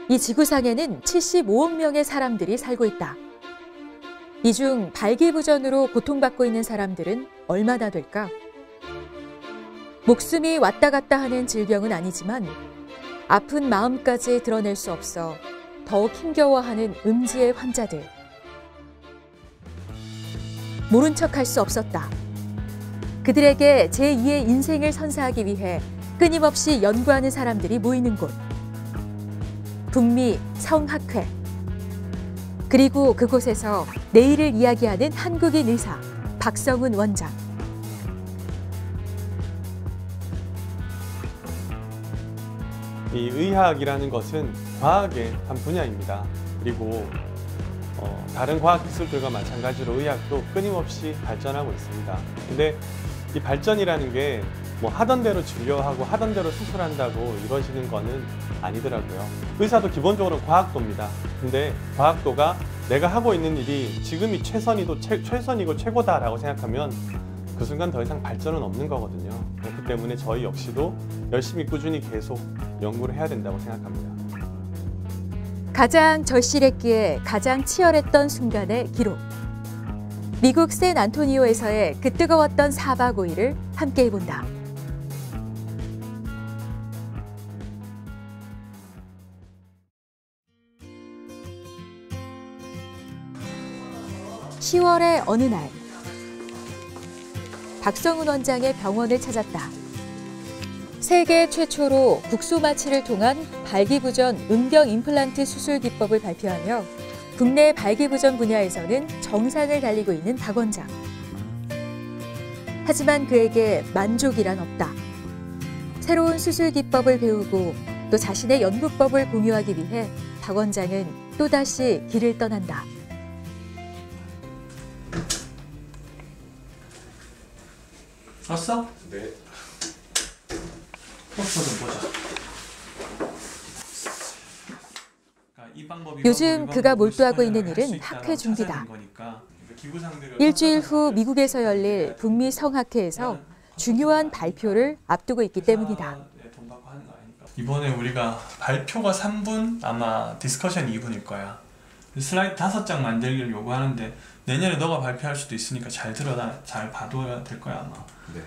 이 지구상에는 75억 명의 사람들이 살고 있다. 이 중 발기부전으로 고통받고 있는 사람들은 얼마나 될까? 목숨이 왔다 갔다 하는 질병은 아니지만 아픈 마음까지 드러낼 수 없어 더욱 힘겨워하는 음지의 환자들. 모른 척할 수 없었다. 그들에게 제2의 인생을 선사하기 위해 끊임없이 연구하는 사람들이 모이는 곳. 북미 성학회. 그리고 그곳에서 내일을 이야기하는 한국인 의사 박성훈 원장. 이 의학이라는 것은 과학의 한 분야입니다. 그리고 다른 과학 기술들과 마찬가지로 의학도 끊임없이 발전하고 있습니다. 근데 이 발전이라는 게 뭐 하던 대로 진료하고 하던 대로 수술한다고 이루어지는 거는 아니더라고요. 의사도 기본적으로 과학도입니다. 근데 과학도가 내가 하고 있는 일이 지금이 최선이고 최고다라고 생각하면 그 순간 더 이상 발전은 없는 거거든요. 그렇기 때문에 저희 역시도 열심히 꾸준히 계속 연구를 해야 된다고 생각합니다. 가장 절실했기에 가장 치열했던 순간의 기록. 미국 샌안토니오에서의 그 뜨거웠던 4박 5일을 함께 해본다. (10월의) 어느 날 박성훈 원장의 병원을 찾았다. 세계 최초로 국소마취를 통한 발기부전 음경 임플란트 수술 기법을 발표하며 국내 발기부전 분야에서는 정상을 달리고 있는 박 원장. 하지만 그에게 만족이란 없다. 새로운 수술 기법을 배우고 또 자신의 연구법을 공유하기 위해 박 원장은 또다시 길을 떠난다. 왔어? 네. 포스터 좀 보자. 요즘 그가 몰두하고 있는 일은 학회 준비다. 일주일 후 미국에서 열릴 북미 성학회에서 중요한 발표를 앞두고 있기 때문이다. 이번에 우리가 발표가 3분, 아마 디스커션이 2분일 거야. 슬라이드 5장 만들기를 요구하는데 내년에 너가 발표할 수도 있으니까 잘 들어라, 잘 봐둬야 될 거야 아마. 네.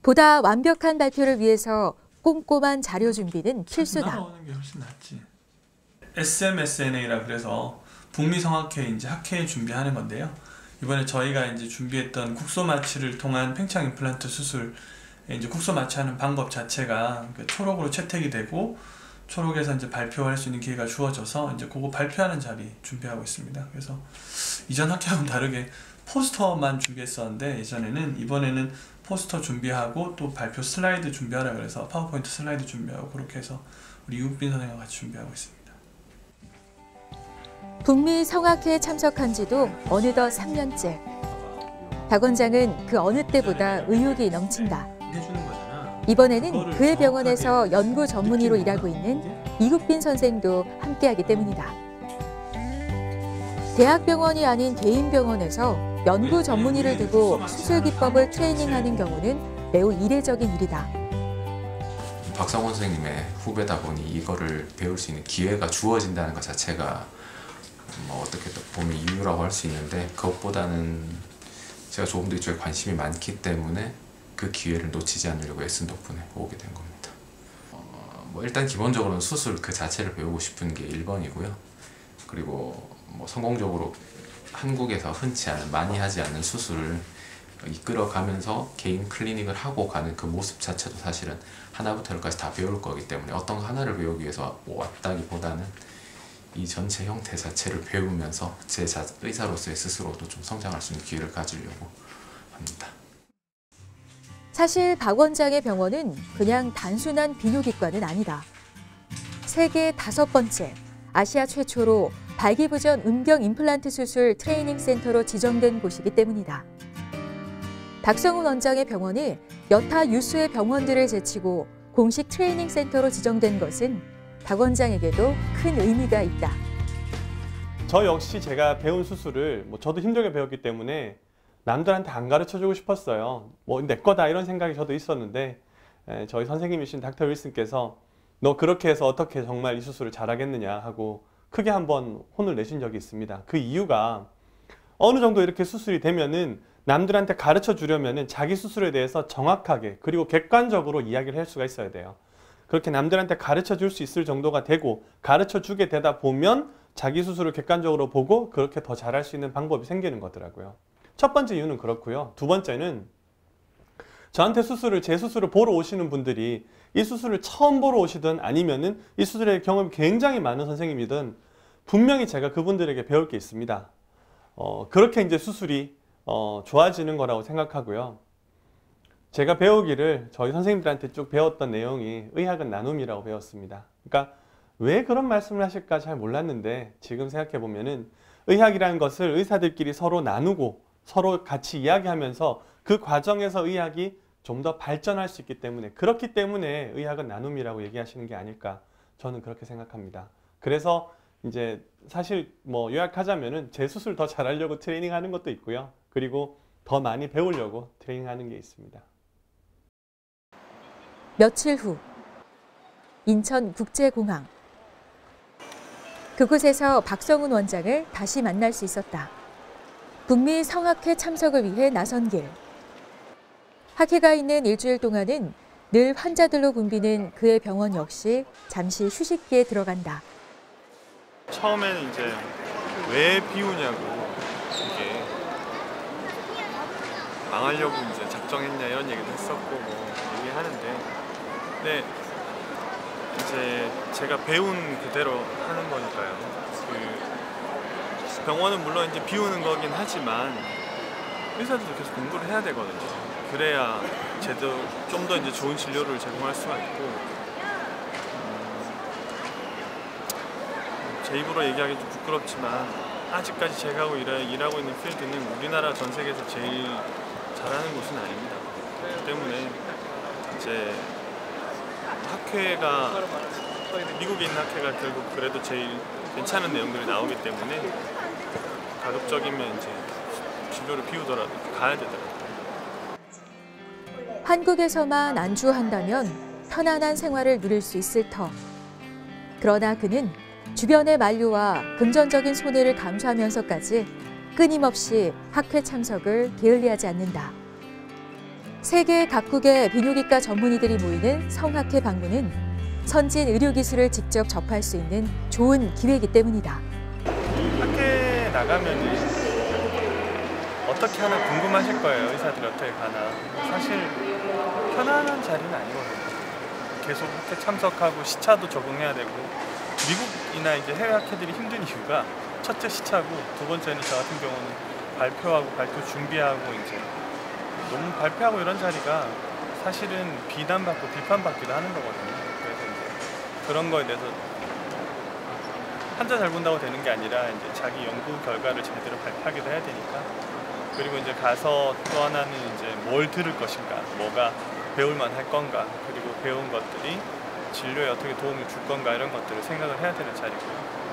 보다 완벽한 발표를 위해서 꼼꼼한 자료 준비는 필수다. 따라오는 게 훨씬 낫지. SMSNA라 그래서 북미 성학회 이제 학회 준비하는 건데요. 이번에 저희가 이제 준비했던 국소마취를 통한 팽창 임플란트 수술, 이제 국소마취하는 방법 자체가 초록으로 채택이 되고 초록에서 이제 발표할 수 있는 기회가 주어져서 이제 그거 발표하는 자리 준비하고 있습니다. 그래서 이전 학회하고는 다르게 포스터만 준비했었는데 이번에는 포스터 준비하고 또 발표 슬라이드 준비하라 그래서 파워포인트 슬라이드 준비하고 그렇게 해서 우리 유국빈 선생님과 같이 준비하고 있습니다. 북미 성학회에 참석한 지도 어느덧 3년째. 박 원장은 그 어느 때보다 의욕이 넘친다. 이번에는 그의 병원에서 연구 전문의로 일하고 있는 이국빈 선생도 함께하기 때문이다. 대학병원이 아닌 개인 병원에서 연구 전문의를 두고 수술 기법을 트레이닝하는 경우는 매우 이례적인 일이다. 박성훈 선생님의 후배다 보니 이거를 배울 수 있는 기회가 주어진다는 것 자체가 어떻게 보면 이유라고 할 수 있는데 그것보다는 제가 조금 더 이쪽에 관심이 많기 때문에 그 기회를 놓치지 않으려고 애쓴 덕분에 오게 된 겁니다. 일단 기본적으로는 수술 그 자체를 배우고 싶은 게 1번이고요. 그리고 성공적으로 한국에서 흔치 않은, 많이 하지 않는 수술을 이끌어가면서 개인 클리닉을 하고 가는 그 모습 자체도 사실은 하나부터 열까지 다 배울 거기 때문에 어떤 하나를 배우기 위해서 왔다기보다는 이 전체 형태 자체를 배우면서 제 의사로서의 스스로도 좀 성장할 수 있는 기회를 가지려고 합니다. 사실 박 원장의 병원은 그냥 단순한 비뇨기과는 아니다. 세계 5번째, 아시아 최초로 발기부전 음경 임플란트 수술 트레이닝 센터로 지정된 곳이기 때문이다. 박성훈 원장의 병원이 여타 유수의 병원들을 제치고 공식 트레이닝 센터로 지정된 것은 박 원장에게도 큰 의미가 있다. 저 역시 제가 배운 수술을 저도 힘들게 배웠기 때문에 남들한테 안 가르쳐주고 싶었어요. 내 거다 이런 생각이 저도 있었는데 저희 선생님이신 닥터 윌슨께서 너 그렇게 해서 어떻게 정말 이 수술을 잘하겠느냐 하고 크게 한번 혼을 내신 적이 있습니다. 그 이유가 어느 정도 이렇게 수술이 되면은 남들한테 가르쳐 주려면은 자기 수술에 대해서 정확하게 그리고 객관적으로 이야기를 할 수가 있어야 돼요. 그렇게 남들한테 가르쳐 줄 수 있을 정도가 되고 가르쳐 주게 되다 보면 자기 수술을 객관적으로 보고 그렇게 더 잘할 수 있는 방법이 생기는 거더라고요. 첫 번째 이유는 그렇고요. 두 번째는 저한테 제 수술을 보러 오시는 분들이 이 수술을 처음 보러 오시든 아니면은 이 수술에 경험이 굉장히 많은 선생님이든 분명히 제가 그분들에게 배울 게 있습니다. 그렇게 이제 수술이 좋아지는 거라고 생각하고요. 제가 배우기를 저희 선생님들한테 쭉 배웠던 내용이 의학은 나눔이라고 배웠습니다. 그러니까 왜 그런 말씀을 하실까 잘 몰랐는데 지금 생각해 보면은 의학이라는 것을 의사들끼리 서로 나누고 서로 같이 이야기하면서 그 과정에서 의학이 좀 더 발전할 수 있기 때문에 그렇기 때문에 의학은 나눔이라고 얘기하시는 게 아닐까 저는 그렇게 생각합니다. 그래서 이제 사실 뭐 요약하자면은 제 수술 더 잘하려고 트레이닝하는 것도 있고요. 그리고 더 많이 배우려고 트레이닝하는 게 있습니다. 며칠 후 인천국제공항. 그곳에서 박성훈 원장을 다시 만날 수 있었다. 북미 성학회 참석을 위해 나선 길. 학회가 있는 일주일 동안은 늘 환자들로 붐비는 그의 병원 역시 잠시 휴식기에 들어간다. 처음에는 이제 왜 비우냐고 이게 망하려고 이제 작정했냐 이런 얘기도 했었고 뭐 얘기하는데 근데 이제 제가 배운 그대로 하는 거니까요. 그 병원은 물론 이제 비우는 거긴 하지만 의사들도 계속 공부를 해야 되거든요. 그래야 좀 더 이제 좋은 진료를 제공할 수가 있고 제 입으로 얘기하기 좀 부끄럽지만 아직까지 제가 일하고 있는 필드는 우리나라 전 세계에서 제일 잘하는 곳은 아닙니다. 그렇기 때문에 이제 학회가 미국에 있는 학회가 결국 그래도 제일 괜찮은 내용들이 나오기 때문에 가급적이면 이제 진료를 비우더라도 가야 되더라고요. 한국에서만 안주한다면 편안한 생활을 누릴 수 있을 터. 그러나 그는 주변의 만류와 금전적인 손해를 감수하면서까지 끊임없이 학회 참석을 게을리하지 않는다. 세계 각국의 비뇨기과 전문의들이 모이는 성학회 방문은 선진 의료기술을 직접 접할 수 있는 좋은 기회이기 때문이다. 학회 나가면 어떻게 하나 궁금하실 거예요. 의사들이 어떻게 가나. 사실 편안한 자리는 아니거든요. 계속 학회 참석하고 시차도 적응해야 되고 미국이나 이제 해외 학회들이 힘든 이유가 첫째 시차고 두 번째는 저 같은 경우는 발표 준비하고 이제 너무 발표하고 이런 자리가 사실은 비난받고 비판받기도 하는 거거든요. 그래서 이제 그런 거에 대해서 환자 잘 본다고 되는 게 아니라 이제 자기 연구 결과를 제대로 발표하기도 해야 되니까 그리고 이제 가서 또 하나는 이제 뭘 들을 것인가, 뭐가 배울만 할 건가, 그리고 배운 것들이 진료에 어떻게 도움을 줄 건가 이런 것들을 생각을 해야 되는 자리고요.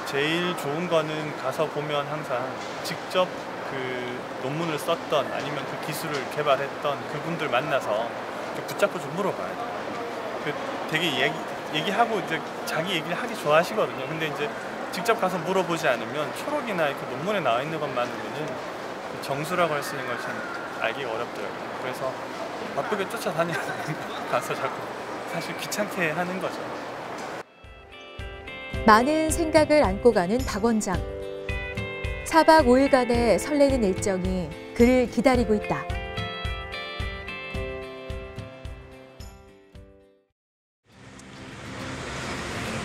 제일 좋은 거는 가서 보면 항상 직접 그 논문을 썼던 아니면 그 기술을 개발했던 그분들 만나서 붙잡고 좀 물어봐야 돼요. 되게 얘기하고 이제 자기 얘기를 하기 좋아하시거든요. 근데 이제 직접 가서 물어보지 않으면 초록이나 그 논문에 나와 있는 것만으로는 정수라고 할 수 있는 걸 참 알기가 어렵더라고요. 그래서 바쁘게 쫓아다니는 가서 자꾸 사실 귀찮게 하는 거죠. 많은 생각을 안고 가는 박 원장. 4박 5일간의 설레는 일정이 그를 기다리고 있다.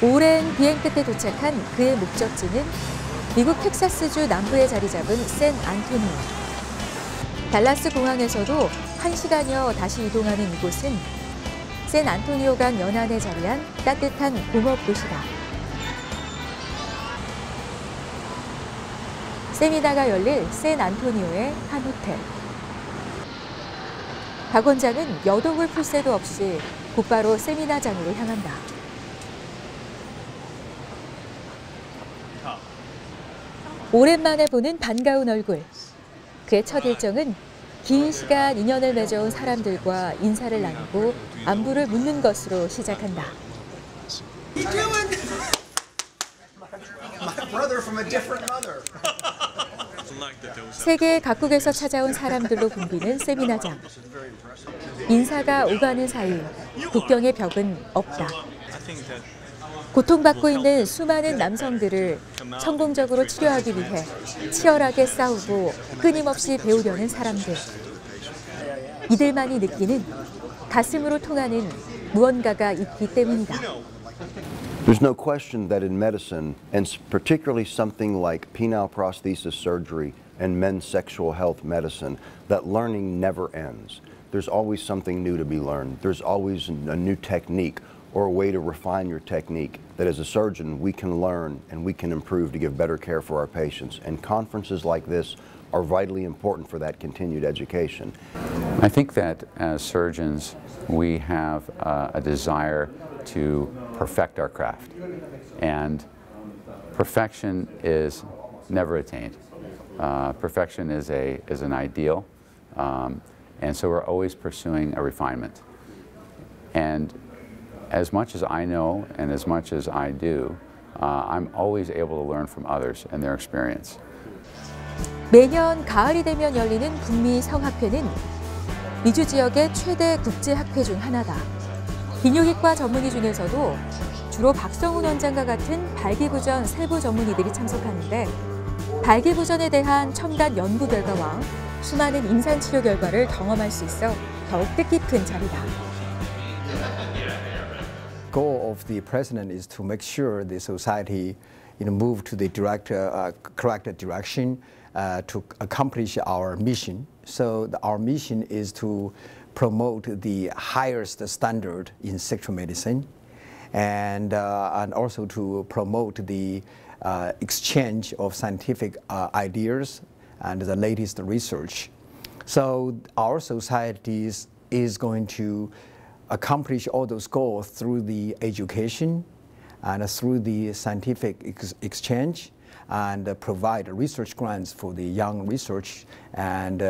오랜 비행 끝에 도착한 그의 목적지는 미국 텍사스주 남부에 자리 잡은 샌 안토니오. 달라스 공항에서도 1시간여 다시 이동하는 이곳은 샌 안토니오강 연안에 자리한 따뜻한 공업 도시다. 세미나가 열릴 샌 안토니오의 한 호텔. 박 원장은 여동을 풀 새도 없이 곧바로 세미나장으로 향한다. 오랜만에 보는 반가운 얼굴. 그의 첫 일정은 긴 시간 인연을 맺어온 사람들과 인사를 나누고 안부를 묻는 것으로 시작한다. 세계 각국에서 찾아온 사람들로 붐비는 세미나장. 인사가 오가는 사이 국경의 벽은 없다. 고통받고 있는 수많은 남성들을 성공적으로 치료하기 위해 치열하게 싸우고 끊임없이 배우려는 사람들. 이들만이 느끼는 가슴으로 통하는 무언가가 있기 때문이다. There's no question that in medicine, and particularly something like penile prosthesis surgery and men's sexual health medicine, that learning never ends. There's always something new to be learned. There's always a new technique or a way to refine your technique that as a surgeon we can learn and we can improve to give better care for our patients. And conferences like this are vitally important for that continued education. I think that as surgeons we have a desire to perfect our craft, and perfection is never attained. Perfection is an ideal, and so we're always pursuing a refinement. And as much as I know and as much as I do, I'm always able to learn from others and their experience. 매년 가을이 되면 열리는 북미 성학회는 미주 지역의 최대 국제학회 중 하나다. 비뇨기과 전문의 중에서도 주로 박성훈 원장과 같은 발기부전 세부 전문의들이 참석하는데 발기부전에 대한 첨단 연구 결과와 수많은 임상치료 결과를 경험할 수 있어 더욱 뜻깊은 자리다. Goal of the president is to make sure the society move to the correct direction to accomplish our mission. So our mission is to promote the highest standard in sexual medicine, and also to promote the exchange of scientific ideas and the latest research. So our society is going to accomplish all those goals through the education and through the scientific exchange, and provide research grants for the young research and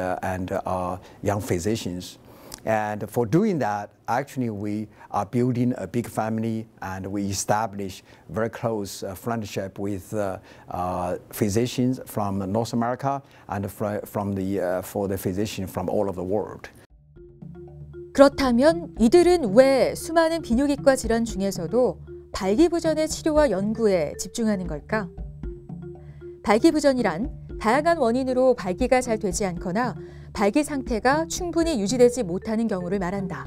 young physicians. And for doing that, actually we are building a big family, and we establish very close friendship with physicians from North America and for the physicians from all over the world. 그렇다면 이들은 왜 수많은 비뇨기과 질환 중에서도 발기부전의 치료와 연구에 집중하는 걸까? 발기부전이란 다양한 원인으로 발기가 잘 되지 않거나 발기 상태가 충분히 유지되지 못하는 경우를 말한다.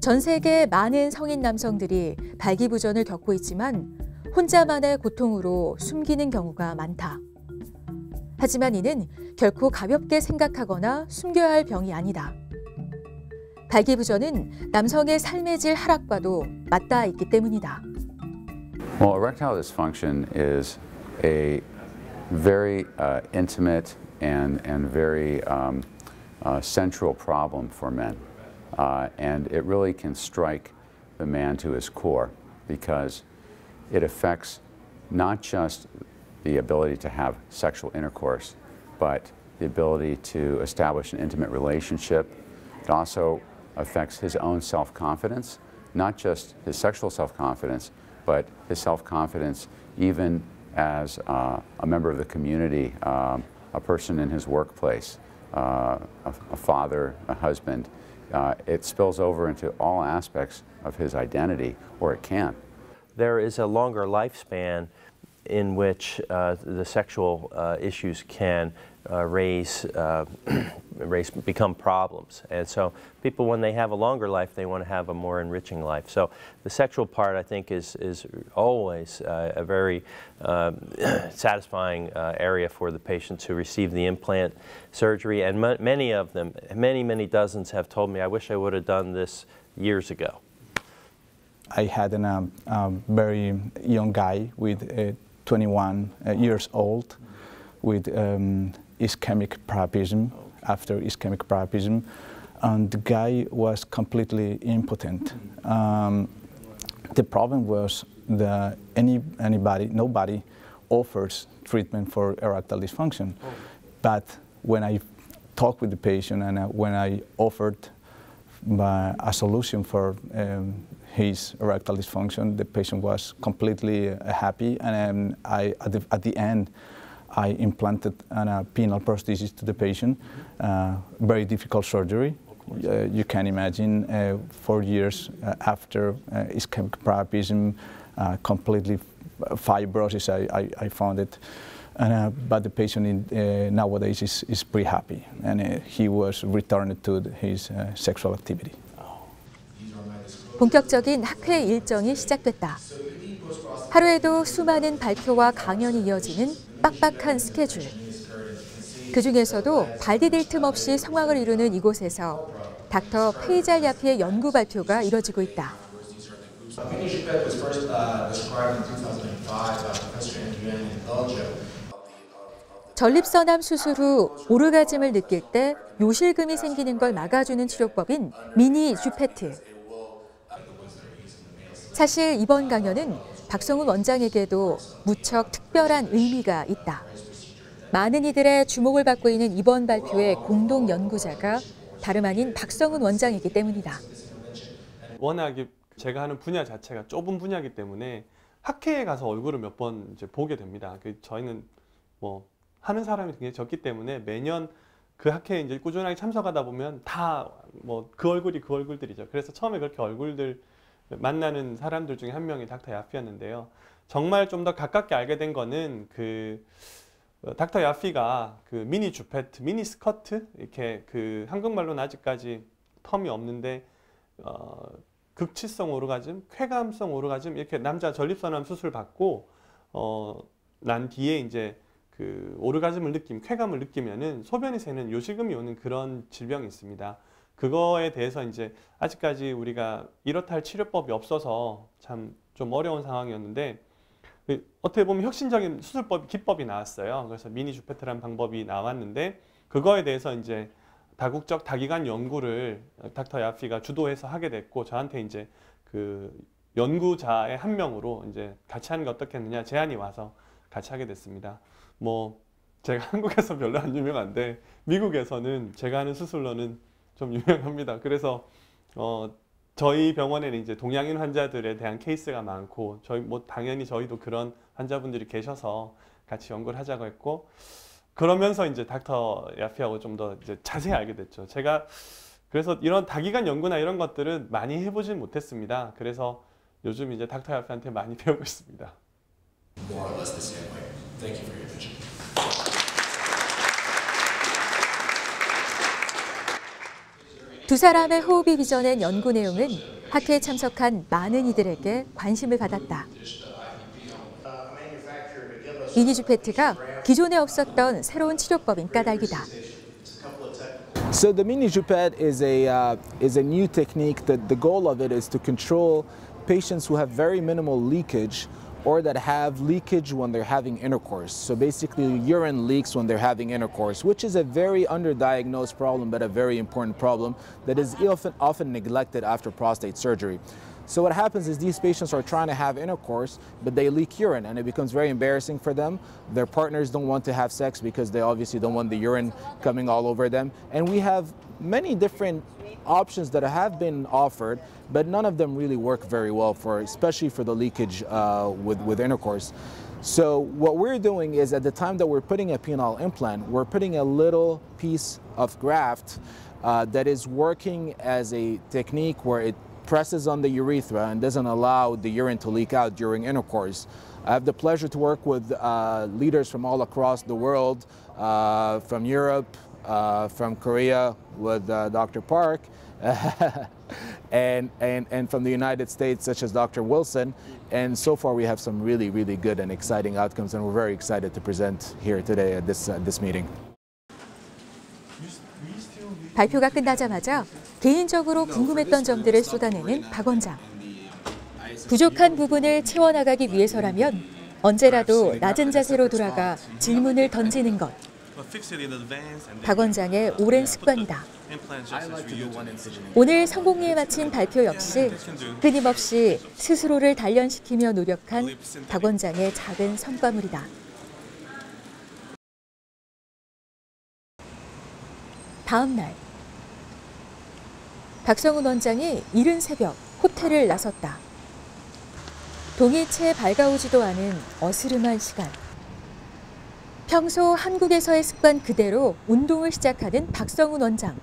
전 세계 많은 성인 남성들이 발기부전을 겪고 있지만 혼자만의 고통으로 숨기는 경우가 많다. 하지만 이는 결코 가볍게 생각하거나 숨겨야 할 병이 아니다. 발기부전은 남성의 삶의 질 하락과도 맞닿아 있기 때문이다. Well, erectile dysfunction is a very intimate and very central problem for men. And it really can strike the man to his core because it affects not just the ability to have sexual intercourse, but the ability to establish an intimate relationship. It also affects his own self-confidence, not just his sexual self-confidence, but his self-confidence even as a member of the community, a person in his workplace, a father, a husband. It spills over into all aspects of his identity, or it can. There is a longer lifespan in which the sexual issues can become problems. And so people, when they have a longer life, they want to have a more enriching life. So the sexual part, I think, is always a very satisfying area for the patients who receive the implant surgery. And many of them, many dozens, have told me, I wish I would have done this years ago. I had a very young guy with 21 years old with ischemic priapism, after ischemic priapism, and the guy was completely impotent. The problem was that nobody offers treatment for erectile dysfunction. But when I talked with the patient, and when I offered a solution for his erectile dysfunction, the patient was completely happy, and at the end, I implanted a penile prosthesis to the patient. Very difficult surgery. You can imagine 4 years after ischemic priapism, completely fibrosis, I found it. But the patient nowadays is pretty happy, and he was returned to his sexual activity. 본격적인 학회 일정이 시작됐다. 하루에도 수많은 발표와 강연이 이어지는 빡빡한 스케줄. 그중에서도 발 디딜 틈 없이 성황을 이루는 이곳에서 닥터 페이잘 야피의 연구 발표가 이뤄지고 있다. 전립선암 수술 후 오르가즘을 느낄 때 요실금이 생기는 걸 막아주는 치료법인 미니 주페트. 사실 이번 강연은 박성훈 원장에게도 무척 특별한 의미가 있다. 많은 이들의 주목을 받고 있는 이번 발표의 공동 연구자가 다름 아닌 박성훈 원장이기 때문이다. 워낙 제가 하는 분야 자체가 좁은 분야이기 때문에 학회에 가서 얼굴을 몇 번 이제 보게 됩니다. 저희는 뭐 하는 사람이 굉장히 적기 때문에 매년 그 학회에 이제 꾸준하게 참석하다 보면 다 뭐 그 얼굴이 그 얼굴들이죠. 그래서 처음에 그렇게 얼굴들 만나는 사람들 중에 한 명이 닥터 야피였는데요. 정말 좀 더 가깝게 알게 된 거는 닥터 야피가 미니 주페트, 미니 스커트, 이렇게 한국말로는 아직까지 텀이 없는데 극치성 오르가즘, 쾌감성 오르가즘, 이렇게 남자 전립선암 수술 받고 난 뒤에 이제 오르가즘을 쾌감을 느끼면은 소변이 새는 요실금이 오는 그런 질병이 있습니다. 그거에 대해서 이제 아직까지 우리가 이렇다 할 치료법이 없어서 참 좀 어려운 상황이었는데, 어떻게 보면 혁신적인 기법이 나왔어요. 그래서 미니 주페트라는 방법이 나왔는데, 그거에 대해서 이제 다국적 다기관 연구를 닥터 야피가 주도해서 하게 됐고, 저한테 이제 연구자의 한 명으로 이제 같이 하는 게 어떻겠느냐 제안이 와서 같이 하게 됐습니다. 뭐 제가 한국에서 별로 안 유명한데 미국에서는 제가 하는 수술로는 좀 유명합니다. 그래서 저희 병원에는 이제 동양인 환자들에 대한 케이스가 많고, 당연히 저희도 그런 환자분들이 계셔서 같이 연구를 하자고 했고, 그러면서 이제 닥터 야피하고 좀 더 이제 자세히 알게 됐죠. 제가 그래서 이런 다기관 연구나 이런 것들은 많이 해보진 못했습니다. 그래서 요즘 이제 닥터 야피한테 많이 배우고 있습니다. 두 사람의 호흡이 빚어낸 연구 내용은 학회에 참석한 많은 이들에게 관심을 받았다. 미니 주페트가 기존에 없었던 새로운 치료법인 까닭이다. So the mini Jupet is a new technique that the goal of it is to control patients who have very minimal leakage or that have leakage when they're having intercourse. So basically urine leaks when they're having intercourse, which is a very underdiagnosed problem but a very important problem that is often neglected after prostate surgery. So what happens is these patients are trying to have intercourse, but they leak urine, and it becomes very embarrassing for them. Their partners don't want to have sex because they obviously don't want the urine coming all over them. And we have many different options that have been offered, but none of them really work very well especially for the leakage with intercourse. So what we're doing is, at the time that we're putting a penile implant, we're putting a little piece of graft that is working as a technique where it presses on the urethra and doesn't allow the urine to leak out during intercourse. I have the pleasure to work with leaders from all across the world, from Europe, from Korea with Dr. Park, and from the United States, such as Dr. Wilson. And so far we have some really, really good and exciting outcomes, and we're very excited to present here today at this meeting. 발표가 끝나자마자 개인적으로 궁금했던 점들을 쏟아내는 박 원장. 부족한 부분을 채워나가기 위해서라면 언제라도 낮은 자세로 돌아가 질문을 던지는 것. 박 원장의 오랜 습관이다. 오늘 성공리에 마친 발표 역시 끊임없이 스스로를 단련시키며 노력한 박 원장의 작은 성과물이다. 다음 날 박성훈 원장이 이른 새벽 호텔을 나섰다. 동이 채 밝아오지도 않은 어스름한 시간. 평소 한국에서의 습관 그대로 운동을 시작하는 박성훈 원장.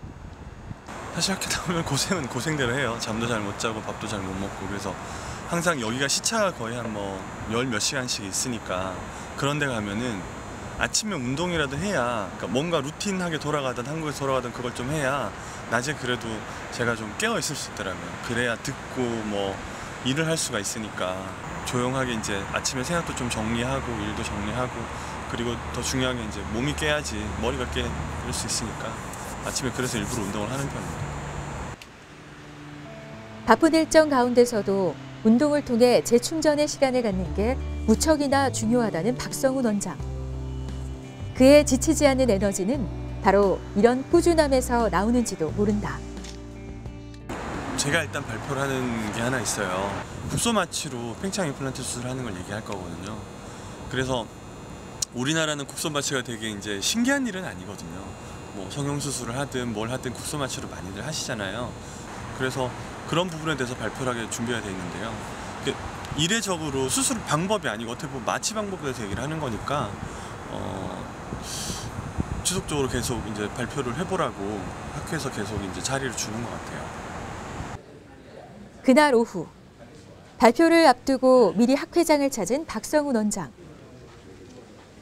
사실 학교 나오면 고생은 고생대로 해요. 잠도 잘 못 자고 밥도 잘 못 먹고. 그래서 항상 여기가 시차가 거의 한 뭐 열 몇 시간씩 있으니까 그런 데 가면은 아침에 운동이라도 해야, 그러니까 뭔가 루틴하게 돌아가든 한국에 돌아가든 그걸 좀 해야 낮에 그래도 제가 좀 깨어 있을 수 있더라고요. 그래야 듣고 뭐 일을 할 수가 있으니까 조용하게 이제 아침에 생각도 좀 정리하고 일도 정리하고, 그리고 더 중요한 게 이제 몸이 깨야지 머리가 깨일 수 있으니까 아침에 그래서 일부러 운동을 하는 편입니다. 바쁜 일정 가운데서도 운동을 통해 재충전의 시간을 갖는 게 무척이나 중요하다는 박성훈 원장. 그의 지치지 않는 에너지는 바로 이런 꾸준함에서 나오는지도 모른다. 제가 일단 발표를 하는 게 하나 있어요. 국소 마취로 팽창 임플란트 수술하는 걸 얘기할 거거든요. 그래서 우리나라는 국소 마취가 되게 이제 신기한 일은 아니거든요. 뭐 성형 수술을 하든 뭘 하든 국소 마취로 많이들 하시잖아요. 그래서 그런 부분에 대해서 발표를 하게 준비가 돼 있는데요. 이례적으로 수술 방법이 아니고 어떻게 보면 마취 방법에 대해서 얘기를 하는 거니까 지속적으로 계속 이제 발표를 해보라고 학회에서 계속 이제 자리를 주는 것 같아요. 그날 오후 발표를 앞두고 미리 학회장을 찾은 박성훈 원장.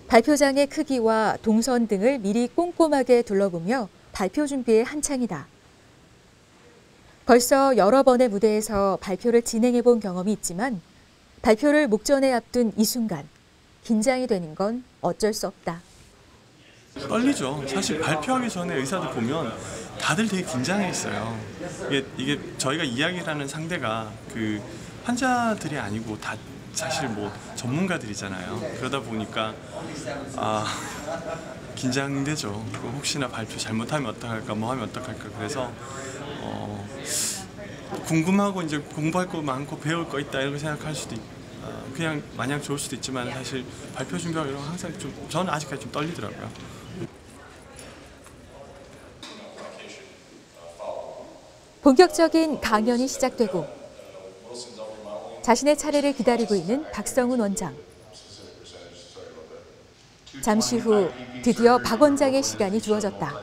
발표장의 크기와 동선 등을 미리 꼼꼼하게 둘러보며 발표 준비에 한창이다. 벌써 여러 번의 무대에서 발표를 진행해 본 경험이 있지만 발표를 목전에 앞둔 이 순간 긴장이 되는 건 어쩔 수 없다. 떨리죠. 사실 발표하기 전에 의사들 보면 다들 되게 긴장해 있어요. 이게 저희가 이야기를 하는 상대가 그 환자들이 아니고 다 사실 뭐 전문가들이잖아요. 그러다 보니까 긴장되죠. 혹시나 발표 잘못하면 어떡할까, 뭐 하면 어떡할까. 그래서 궁금하고 이제 공부할 거 많고 배울 거 있다 이렇게 생각할 수도 그냥 마냥 좋을 수도 있지만 사실 발표 준비하고 이런 거 항상 좀 저는 아직까지 좀 떨리더라고요. 본격적인 강연이 시작되고 자신의 차례를 기다리고 있는 박성훈 원장. 잠시 후 드디어 박 원장의 시간이 주어졌다.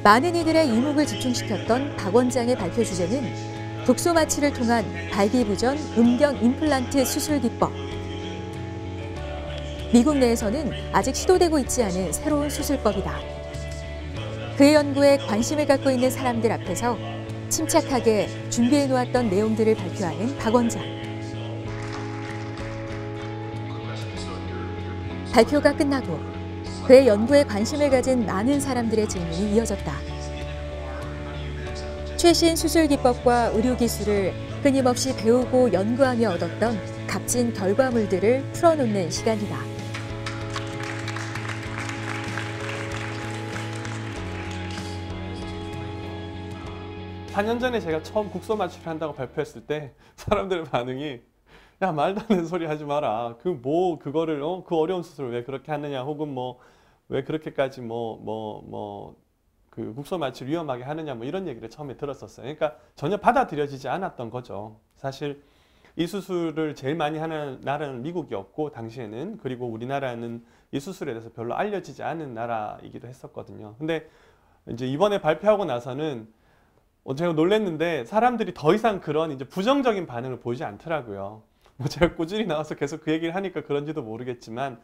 많은 이들의 이목을 집중시켰던 박 원장의 발표 주제는 국소 마취를 통한 발기부전 음경 임플란트 수술 기법. 미국 내에서는 아직 시도되고 있지 않은 새로운 수술법이다. 그의 연구에 관심을 갖고 있는 사람들 앞에서 침착하게 준비해 놓았던 내용들을 발표하는 박 원장. 발표가 끝나고 그의 연구에 관심을 가진 많은 사람들의 질문이 이어졌다. 최신 수술 기법과 의료 기술을 끊임없이 배우고 연구하며 얻었던 값진 결과물들을 풀어놓는 시간이다. (4년) 전에 제가 처음 국소 마취를 한다고 발표했을 때 사람들의 반응이 야, 말도 안 되는 소리 하지 마라. 그거를 그 어려운 수술을 왜 그렇게 하느냐, 혹은 뭐 왜 그렇게까지 그 국소 마취를 위험하게 하느냐, 뭐 이런 얘기를 처음에 들었었어요. 그러니까 전혀 받아들여지지 않았던 거죠. 사실 이 수술을 제일 많이 하는 나라는 미국이었고 당시에는, 그리고 우리나라는 이 수술에 대해서 별로 알려지지 않은 나라이기도 했었거든요. 근데 이제 이번에 발표하고 나서는 제가 놀랐는데 사람들이 더 이상 그런 이제 부정적인 반응을 보이지 않더라고요. 뭐 제가 꾸준히 나와서 계속 그 얘기를 하니까 그런지도 모르겠지만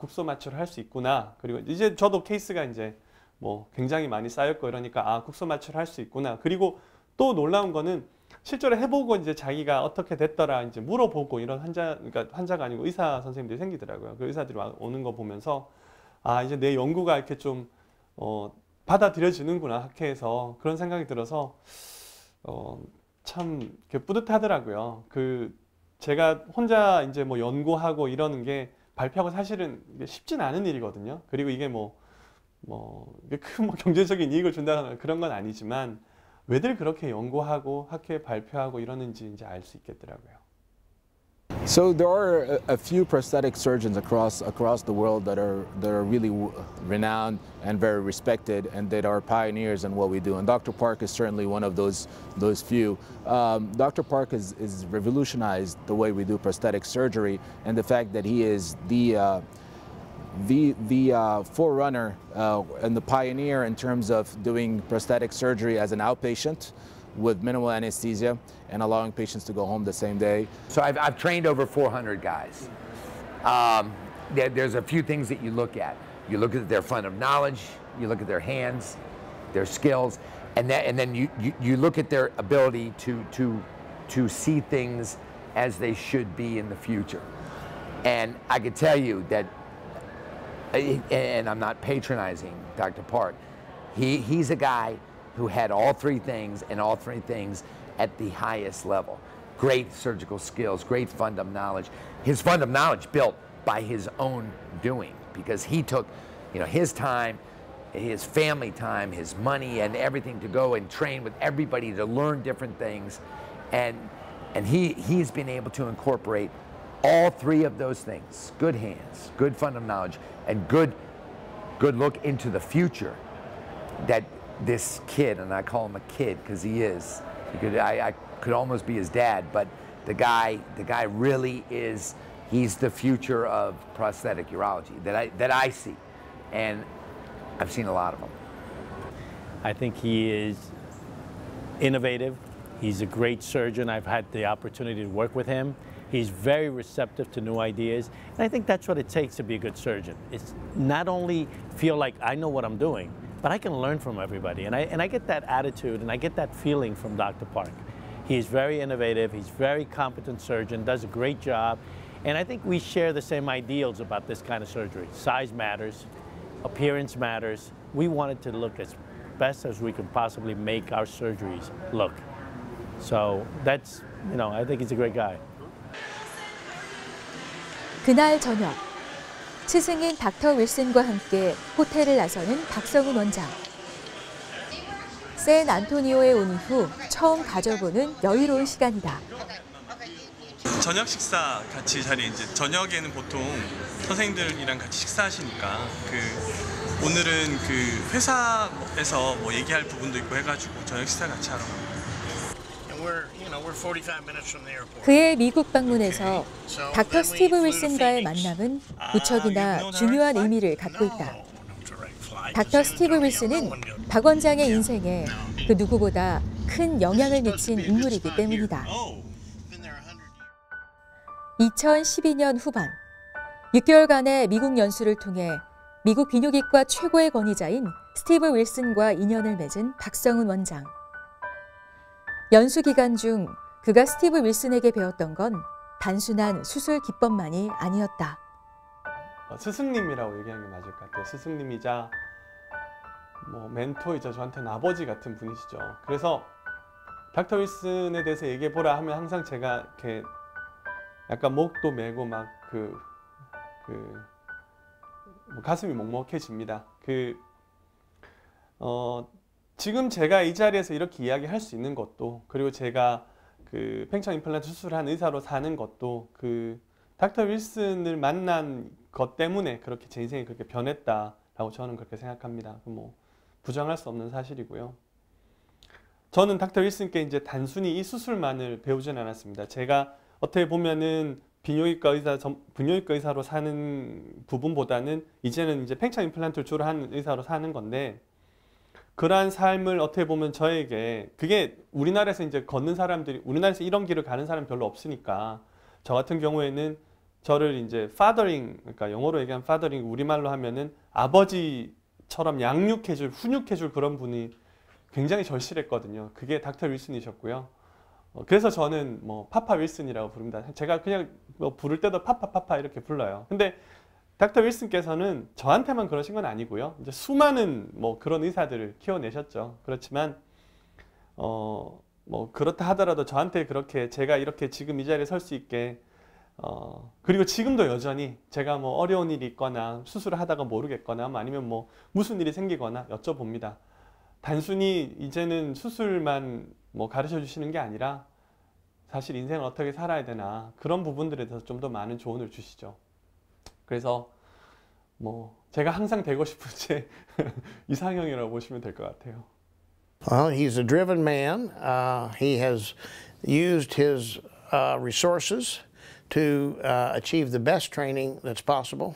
국소 마취를 할 수 있구나. 그리고 이제 저도 케이스가 이제 뭐 굉장히 많이 쌓였고 이러니까 국소 마취를 할 수 있구나. 그리고 또 놀라운 거는 실제로 해보고 이제 자기가 어떻게 됐더라 이제 물어보고 이런 그러니까 환자가 아니고 의사 선생님들이 생기더라고요. 그 의사들이 오는 거 보면서 이제 내 연구가 이렇게 좀 받아들여지는구나 학회에서, 그런 생각이 들어서 참 뿌듯하더라고요. 제가 혼자 이제 뭐 연구하고 이러는 게 발표하고 사실은 쉽진 않은 일이거든요. 그리고 이게 큰 경제적인 이익을 준다거나 그런 건 아니지만 왜들 그렇게 연구하고 학회에 발표하고 이러는지 이제 알 수 있겠더라고요. So there are a few prosthetic surgeons across the world that are really renowned and very respected, and that are pioneers in what we do. And Dr. Park is certainly one of those few. Dr. Park has revolutionized the way we do prosthetic surgery, and the fact that he is the forerunner and the pioneer in terms of doing prosthetic surgery as an outpatient with minimal anesthesia and allowing patients to go home the same day. So I've trained over 400 guys. There's a few things that you look at. You look at their fund of knowledge, you look at their hands, their skills, and then you look at their ability to see things as they should be in the future. And I could tell you that, and I'm not patronizing Dr. Park, he's a guy who had all three things, and all three things at the highest level. Great surgical skills, great fund of knowledge. His fund of knowledge built by his own doing, because he took, his time, his family time, his money, and everything to go and train with everybody to learn different things. And he's been able to incorporate all three of those things: good hands, good fund of knowledge, and good look into the future. That this kid, and I call him a kid because he is, I could almost be his dad, but the guy really is, he's the future of prosthetic urology that I see, and I've seen a lot of them. I think he is innovative. He's a great surgeon. I've had the opportunity to work with him. He's very receptive to new ideas, and I think that's what it takes to be a good surgeon. It's not only feel like I know what I'm doing, but I can learn from everybody, and I get that attitude and I get that feeling from Dr. Park. He's very innovative, he's a very competent surgeon, does a great job, and I think we share the same ideals about this kind of surgery. Size matters, appearance matters. We wanted to look as best as we could possibly make our surgeries look. So that's, I think he's a great guy. 그날 저녁, 스승인 닥터 윌슨과 함께 호텔을 나서는 박성훈 원장. 샌 안토니오에 온 이후 처음 가져보는 여유로운 시간이다. 저녁 식사 같이 자리에 이제 저녁에는 보통 선생님들이랑 같이 식사하시니까 오늘은 회사에서 뭐 얘기할 부분도 있고 해가지고 저녁 식사 같이 하러 갑니다. 그의 미국 방문에서 닥터 스티브 윌슨과의 만남은 무척이나 중요한 의미를 갖고 있다. 닥터 스티브 윌슨은 박 원장의 인생에 그 누구보다 큰 영향을 미친 인물이기 때문이다. 2012년 후반, 6개월간의 미국 연수를 통해 미국 비뇨기과 최고의 권위자인 스티브 윌슨과 인연을 맺은 박성훈 원장. 연수 기간 중 그가 스티브 윌슨에게 배웠던 건 단순한 수술 기법만이 아니었다. 스승님이라고 얘기하는 게 맞을 것 같아요. 스승님이자 멘토이자 저한테는 아버지 같은 분이시죠. 그래서 닥터 윌슨에 대해서 얘기해보라 하면 항상 제가 이렇게 약간 목도 메고 막 가슴이 먹먹해집니다. 지금 제가 이 자리에서 이렇게 이야기할 수 있는 것도, 그리고 제가 팽창 임플란트 수술한 의사로 사는 것도 닥터 윌슨을 만난 것 때문에 그렇게 제 인생이 그렇게 변했다라고 저는 그렇게 생각합니다. 부정할 수 없는 사실이고요. 저는 닥터 윌슨께 이제 단순히 이 수술만을 배우지는 않았습니다. 제가 어떻게 보면은 비뇨기과 의사로 사는 부분보다는 이제는 이제 팽창 임플란트를 주로 하는 의사로 사는 건데, 그러한 삶을 어떻게 보면 저에게, 그게 우리나라에서 이제 걷는 사람들이, 우리나라에서 이런 길을 가는 사람이 별로 없으니까, 저 같은 경우에는 저를 이제 fathering, 그러니까 영어로 얘기하면 fathering, 우리말로 하면은 아버지처럼 양육해줄, 훈육해줄 그런 분이 굉장히 절실했거든요. 그게 닥터 윌슨이셨고요. 그래서 저는 파파 윌슨이라고 부릅니다. 제가 그냥 부를 때도 파파 이렇게 불러요. 근데 닥터 윌슨께서는 저한테만 그러신 건 아니고요. 이제 수많은 그런 의사들을 키워내셨죠. 그렇지만 그렇다 하더라도 저한테 그렇게 제가 이렇게 지금 이 자리에 설 수 있게 그리고 지금도 여전히 제가 어려운 일이 있거나 수술을 하다가 모르겠거나 아니면 무슨 일이 생기거나 여쭤봅니다. 단순히 이제는 수술만 뭐 가르쳐 주시는 게 아니라 사실 인생을 어떻게 살아야 되나 그런 부분들에 대해서 좀 더 많은 조언을 주시죠. 그래서 뭐 제가 항상 되고 싶은 제 이상형이라고 보시면 될 것 같아요. Well, he's a driven man. He has used his resources to achieve the best training that's possible.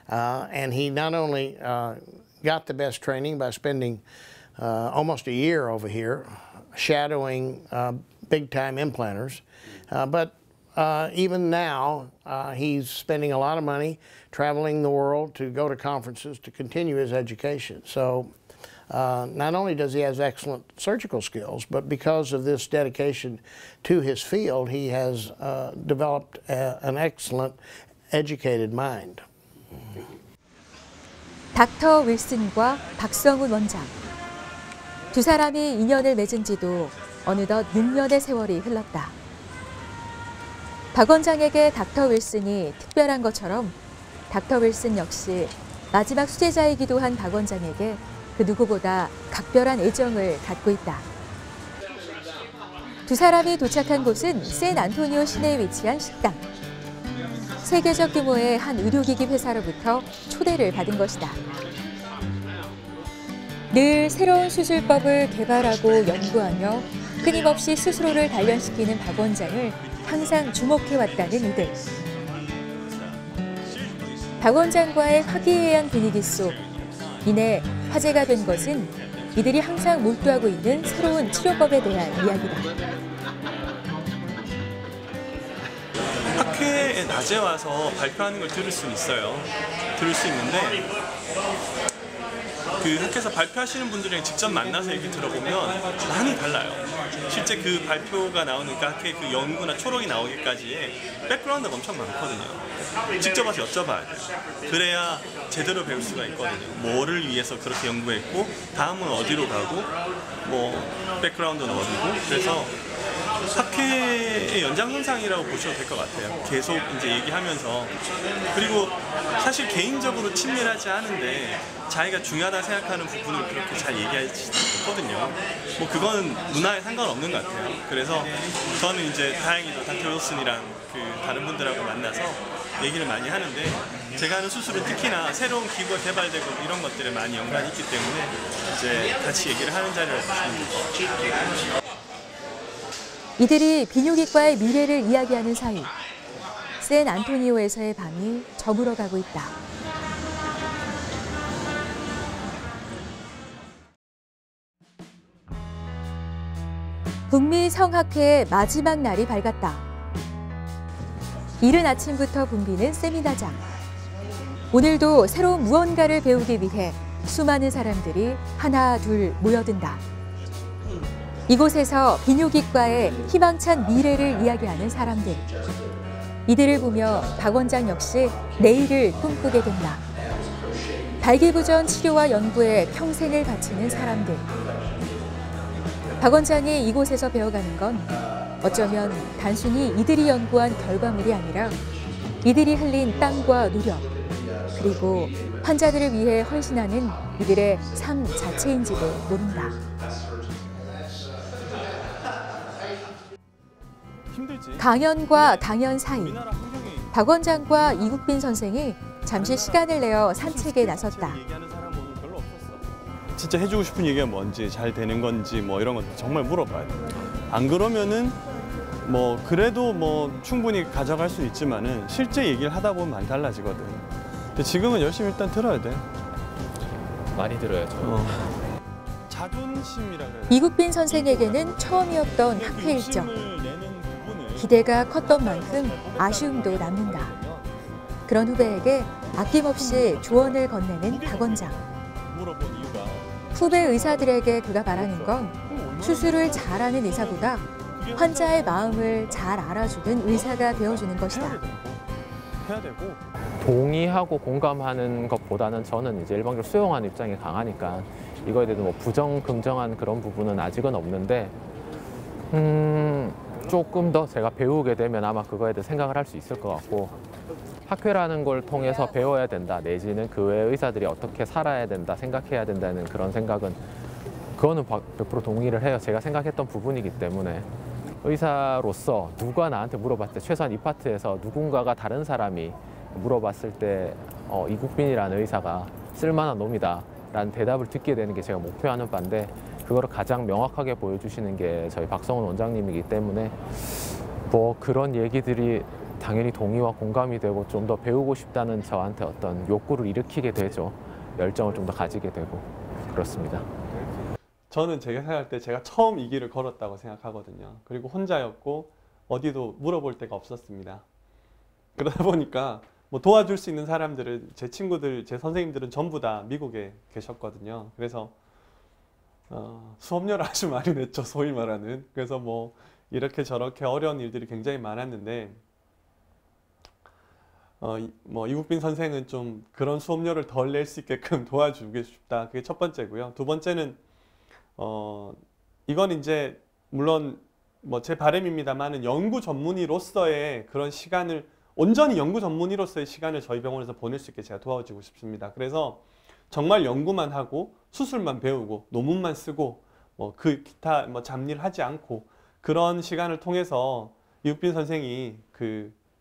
And he not only got the best training by spending almost a year over here shadowing big-time implanters, but even now he's spending a lot of money traveling the world to go to conferences to continue his education. So not only does he have excellent surgical skills, but because of this dedication to his field, he has developed an excellent educated mind. 닥터 윌슨과 박성훈 원장. 두 사람이 인연을 맺은 지도 어느덧 6년의 세월이 흘렀다. 박 원장에게 닥터 윌슨이 특별한 것처럼 닥터 윌슨 역시 마지막 수제자이기도 한 박 원장에게 그 누구보다 각별한 애정을 갖고 있다. 두 사람이 도착한 곳은 샌 안토니오 시내에 위치한 식당. 세계적 규모의 한 의료기기 회사로부터 초대를 받은 것이다. 늘 새로운 수술법을 개발하고 연구하며 끊임없이 스스로를 단련시키는 박 원장을 항상 주목해왔다는 이들. 박 원장과의 화기애애한 분위기 속 이내 화제가 된 것은 이들이 항상 몰두하고 있는 새로운 치료법에 대한 이야기다. 학회에 낮에 와서 발표하는 걸 들을 수는 있어요. 들을 수 있는데 그 학회에서 발표하시는 분들이랑 직접 만나서 얘기 들어보면 많이 달라요. 실제 그 발표가 나오는 그 학회 그 연구나 초록이 나오기까지의 백그라운드가 엄청 많거든요. 직접 와서 여쭤봐야 돼요. 그래야 제대로 배울 수가 있거든요. 뭐를 위해서 그렇게 연구했고 다음은 어디로 가고 뭐 백그라운드는 어디고 그래서 학회의 연장선상이라고 보셔도 될 것 같아요. 계속 이제 얘기하면서 그리고 사실 개인적으로 친밀하지 않은데 자기가 중요하다 생각하는 부분을 그렇게 잘 얘기하지 못하거든요. 뭐 그건 문화에 상관없는 것 같아요. 그래서 저는 이제 다행히도 닥터 윌슨이랑 그 다른 분들하고 만나서 얘기를 많이 하는데 제가 하는 수술은 특히나 새로운 기구가 개발되고 이런 것들에 많이 연관이 있기 때문에 이제 같이 얘기를 하는 자리라고 보시면 돼요. 이들이 비뇨기과의 미래를 이야기하는 사이 샌 안토니오에서의 밤이 저물어가고 있다. 북미 성학회의 마지막 날이 밝았다. 이른 아침부터 붐비는 세미나장. 오늘도 새로운 무언가를 배우기 위해 수많은 사람들이 하나 둘 모여든다. 이곳에서 비뇨기과의 희망찬 미래를 이야기하는 사람들. 이들을 보며 박 원장 역시 내일을 꿈꾸게 된다. 발기부전 치료와 연구에 평생을 바치는 사람들. 박 원장이 이곳에서 배워가는 건 어쩌면 단순히 이들이 연구한 결과물이 아니라 이들이 흘린 땀과 노력, 그리고 환자들을 위해 헌신하는 이들의 삶 자체인지도 모른다. 강연과 강연 사이, 박 원장과 이국빈 선생이 잠시 시간을 내어 산책에 나섰다. 진짜 해주고 싶은 얘기가 뭔지, 잘 되는 건지 뭐 이런 것도 정말 물어봐야 돼요. 안 그러면은 뭐 그래도 뭐 충분히 가져갈 수 있지만은 실제 얘기를 하다 보면 많이 달라지거든. 근데 지금은 열심히 일단 들어야 돼. 많이 들어야죠. 자존심이라 그래요. 이국빈 선생에게는 처음이었던 학회 일정. 기대가 컸던 만큼 아쉬움도 남는다. 그런 후배에게 아낌없이 조언을 건네는 박 원장. 후배 의사들에게 그가 바라는 건 수술을 잘하는 의사보다 환자의 마음을 잘 알아주는 의사가 되어주는 것이다. 해야 되고. 동의하고 공감하는 것보다는 저는 이제 일방적으로 수용하는 입장이 강하니까 이거에 대해서 뭐 부정, 긍정한 그런 부분은 아직은 없는데 조금 더 제가 배우게 되면 아마 그거에 대해 생각을 할 수 있을 것 같고 학회라는 걸 통해서 배워야 된다 내지는 그 외 의사들이 어떻게 살아야 된다 생각해야 된다는 그런 생각은 그거는 100% 동의를 해요. 제가 생각했던 부분이기 때문에. 의사로서 누가 나한테 물어봤을 때 최소한 이 파트에서 누군가가 다른 사람이 물어봤을 때 이국빈이라는 의사가 쓸만한 놈이다 라는 대답을 듣게 되는 게 제가 목표하는 바인데 그거를 가장 명확하게 보여주시는 게 저희 박성훈 원장님이기 때문에 뭐 그런 얘기들이 당연히 동의와 공감이 되고 좀 더 배우고 싶다는 저한테 어떤 욕구를 일으키게 되죠. 열정을 좀 더 가지게 되고 그렇습니다. 저는 제가 생각할 때 제가 처음 이 길을 걸었다고 생각하거든요. 그리고 혼자였고 어디도 물어볼 데가 없었습니다. 그러다 보니까 뭐 도와줄 수 있는 사람들은 제 친구들, 제 선생님들은 전부 다 미국에 계셨거든요. 그래서 수업료를 아주 많이 냈죠, 소위 말하는. 그래서 뭐 이렇게 저렇게 어려운 일들이 굉장히 많았는데 뭐 이국빈 선생은 좀 그런 수업료를 덜 낼 수 있게끔 도와주고 싶다. 그게 첫 번째고요. 두 번째는 이건 이제 물론 뭐 제 바람입니다만은 연구 전문의로서의 그런 시간을 온전히 연구 전문의로서의 시간을 저희 병원에서 보낼 수 있게 제가 도와주고 싶습니다. 그래서 정말 연구만 하고 수술만 배우고 논문만 쓰고 그 기타 잡일 하지 않고 그런 시간을 통해서 이국빈 선생이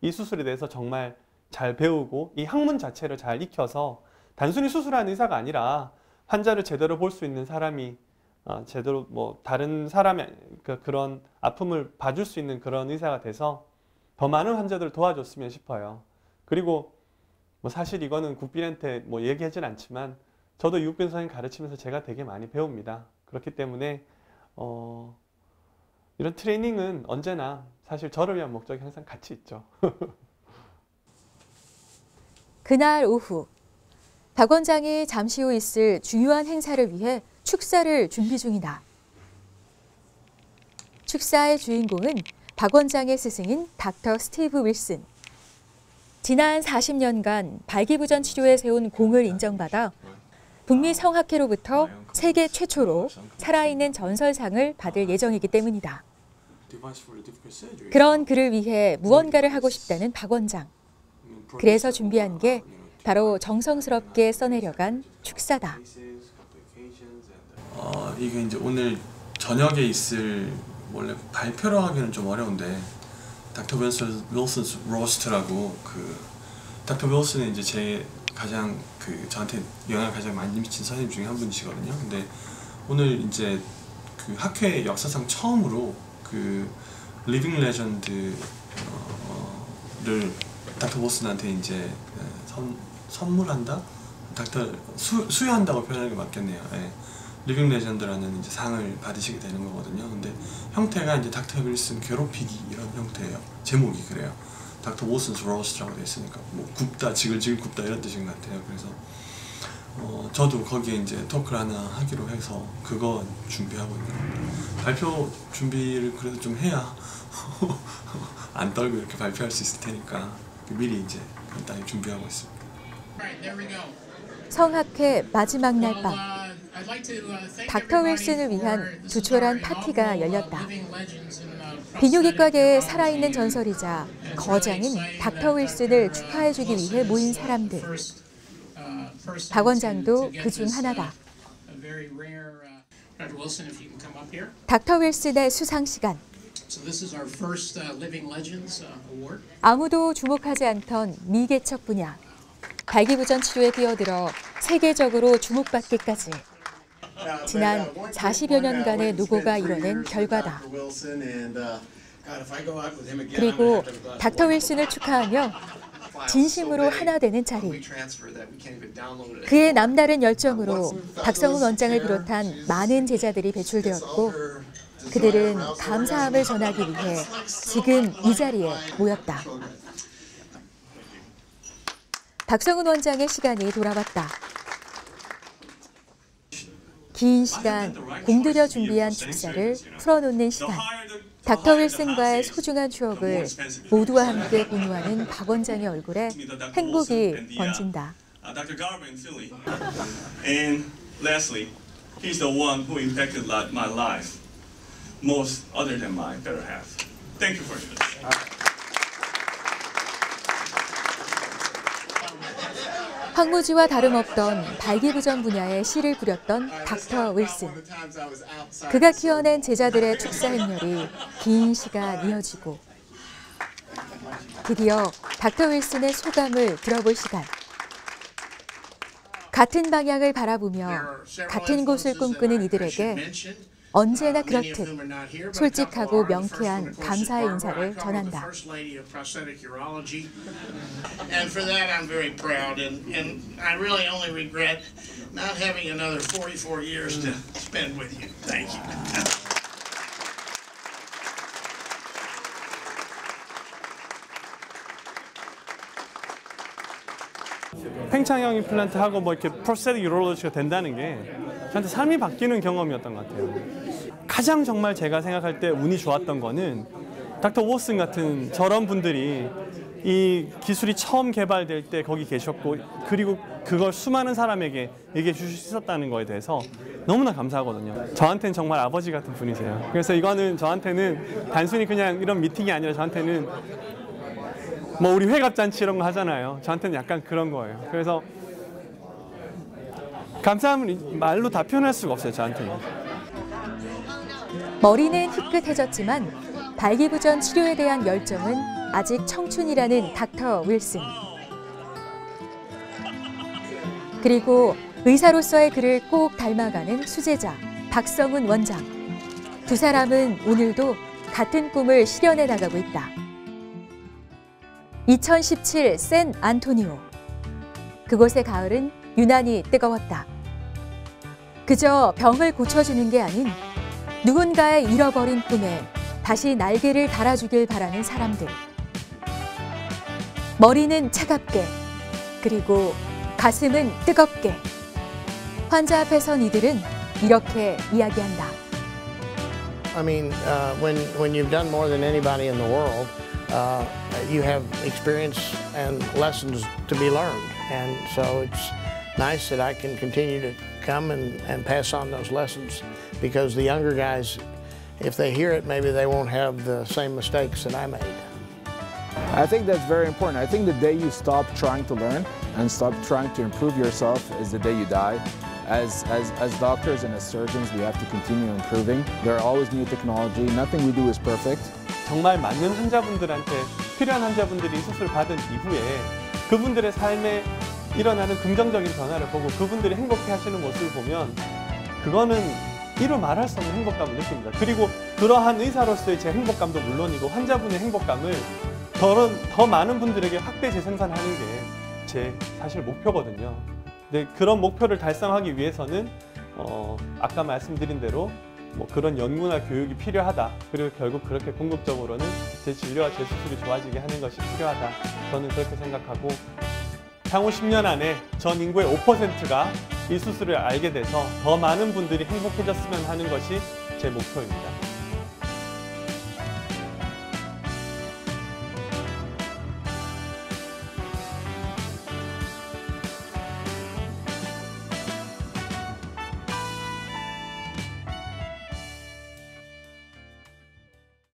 이 수술에 대해서 정말 잘 배우고 이 학문 자체를 잘 익혀서 단순히 수술하는 의사가 아니라 환자를 제대로 볼 수 있는 사람이 제대로 뭐 다른 사람의 그런 아픔을 봐줄 수 있는 그런 의사가 돼서 더 많은 환자들을 도와줬으면 싶어요. 그리고 뭐 사실 이거는 국빈한테 뭐 얘기하진 않지만 저도 이국빈 선생님 가르치면서 제가 되게 많이 배웁니다. 그렇기 때문에 이런 트레이닝은 언제나 사실 저를 위한 목적이 항상 같이 있죠. 그날 오후 박 원장이 잠시 후 있을 중요한 행사를 위해 축사를 준비 중이다. 축사의 주인공은 박 원장의 스승인 닥터 스티브 윌슨. 지난 40년간 발기부전 치료에 세운 공을 인정받아 북미 성학회로부터 세계 최초로 살아있는 전설상을 받을 예정이기 때문이다. 그런 그를 위해 무언가를 하고 싶다는 박 원장. 그래서 준비한 게 바로 정성스럽게 써내려간 축사다. 이게 이제 오늘 저녁에 있을 원래 발표로 하기는 좀 어려운데 닥터 윌슨's 로스트라고 닥터 윌슨은 이제 제 가장 저한테 영향을 가장 많이 미친 선생님 중에 한 분이시거든요. 근데 오늘 이제 학회 역사상 처음으로 리빙 레전드를 닥터 윌슨한테 이제 선물한다? 수여한다고 표현하는 게 맞겠네요. 예. 리빙 레전드라는 이제 상을 받으시게 되는 거거든요. 근데 형태가 이제 닥터 윌슨 괴롭히기 이런 형태예요. 제목이 그래요. 닥터 윌슨's 로스트라고 되어 있으니까 뭐 굽다, 지글지글 굽다 이런 뜻인 것 같아요. 그래서 저도 거기에 이제 토크를 하나 하기로 해서 그거 준비하고 있는 겁니다. 발표 준비를 그래도 좀 해야 안 떨고 이렇게 발표할 수 있을 테니까 미리 이제 간단히 준비하고 있습니다. 성학회 마지막 날 밤, 닥터 윌슨을 위한 조촐한 파티가 열렸다. 비뇨기과계의 살아있는 전설이자 거장인 닥터 윌슨을 축하해주기 위해 모인 사람들. 박 원장도 그중 하나다. 닥터 윌슨의 수상 시간. 아무도 주목하지 않던 미개척 분야. 발기부전 치료에 뛰어들어 세계적으로 주목받기까지. 지난 40여 년간의 노고가 이뤄낸 결과다. 그리고 닥터 윌슨을 축하하며 진심으로 하나 되는 자리. 그의 남다른 열정으로 박성훈 원장을 비롯한 많은 제자들이 배출되었고 그들은 감사함을 전하기 위해 지금 이 자리에 모였다. 박성훈 원장의 시간이 돌아왔다. 긴 시간 공들여 준비한 축사를 풀어놓는 시간. 닥터 윌슨과의 소중한 추억을 모두와 함께 공유하는 박 원장의 얼굴에 행복이 번진다. And lastly, he's the one who impacted my life most other than my better half. Thank you for this. 황무지와 다름없던 발기부전 분야에 씨를 뿌렸던 닥터 윌슨. 그가 키워낸 제자들의 축사 행렬이 긴 시간 이어지고 드디어 닥터 윌슨의 소감을 들어볼 시간. 같은 방향을 바라보며 같은 곳을 꿈꾸는 이들에게 언제나 그렇듯 솔직하고 명쾌한 감사의 인사를 전한다. And for that I'm very proud and I really only regret not having another 44 years to spend with you. Thank you. 팽창형 임플란트 하고 뭐 이렇게 프로스테틱 유럴로지가 된다는 게 저한테 삶이 바뀌는 경험이었던 것 같아요. 가장 정말 제가 생각할 때 운이 좋았던 거는 닥터 워슨 같은 저런 분들이 이 기술이 처음 개발될 때 거기 계셨고 그리고 그걸 수많은 사람에게 얘기해 주실 수 있었다는 거에 대해서 너무나 감사하거든요. 저한테는 정말 아버지 같은 분이세요. 그래서 이거는 저한테는 단순히 그냥 이런 미팅이 아니라 저한테는 뭐 우리 회갑잔치 이런 거 하잖아요. 저한테는 약간 그런 거예요. 그래서 감사함을 말로 다 표현할 수가 없어요. 저한테는. 머리는 희끗해졌지만 발기부전 치료에 대한 열정은 아직 청춘이라는 닥터 윌슨. 그리고 의사로서의 그를 꼭 닮아가는 수제자 박성훈 원장. 두 사람은 오늘도 같은 꿈을 실현해 나가고 있다. 2017 샌 안토니오. 그곳의 가을은 유난히 뜨거웠다. 그저 병을 고쳐주는 게 아닌 누군가의 잃어버린 꿈에 다시 날개를 달아주길 바라는 사람들. 머리는 차갑게, 그리고 가슴은 뜨겁게. 환자 앞에 선 이들은 이렇게 이야기한다. I mean, when you've done more than anybody in the world, you have experience and lessons to be learned, and so it's nice that I can continue to come and pass on those lessons, because the younger guys, if they hear it, maybe they won't have the same mistakes that I made. I think that's very important. I think the day you stop trying to learn and stop trying to improve yourself is the day you die. As doctors and as surgeons, we have to continue improving. There are always new technology. Nothing we do is perfect. 정말 맞는 환자분들한테 필요한 환자분들이 수술 받은 이후에 그분들의 삶에 일어나는 긍정적인 변화를 보고 그분들이 행복해 하시는 모습을 보면 그거는 이루 말할 수 없는 행복감을 느낍니다. 그리고 그러한 의사로서의 제 행복감도 물론이고 환자분의 행복감을 더 많은 분들에게 확대 재생산하는 게 제 사실 목표거든요. 근데 그런 목표를 달성하기 위해서는 아까 말씀드린 대로 뭐 그런 연구나 교육이 필요하다. 그리고 결국 그렇게 궁극적으로는 제 진료와 제 수술이 좋아지게 하는 것이 필요하다. 저는 그렇게 생각하고 향후 10년 안에 전 인구의 5%가 이 수술을 알게 돼서 더 많은 분들이 행복해졌으면 하는 것이 제 목표입니다.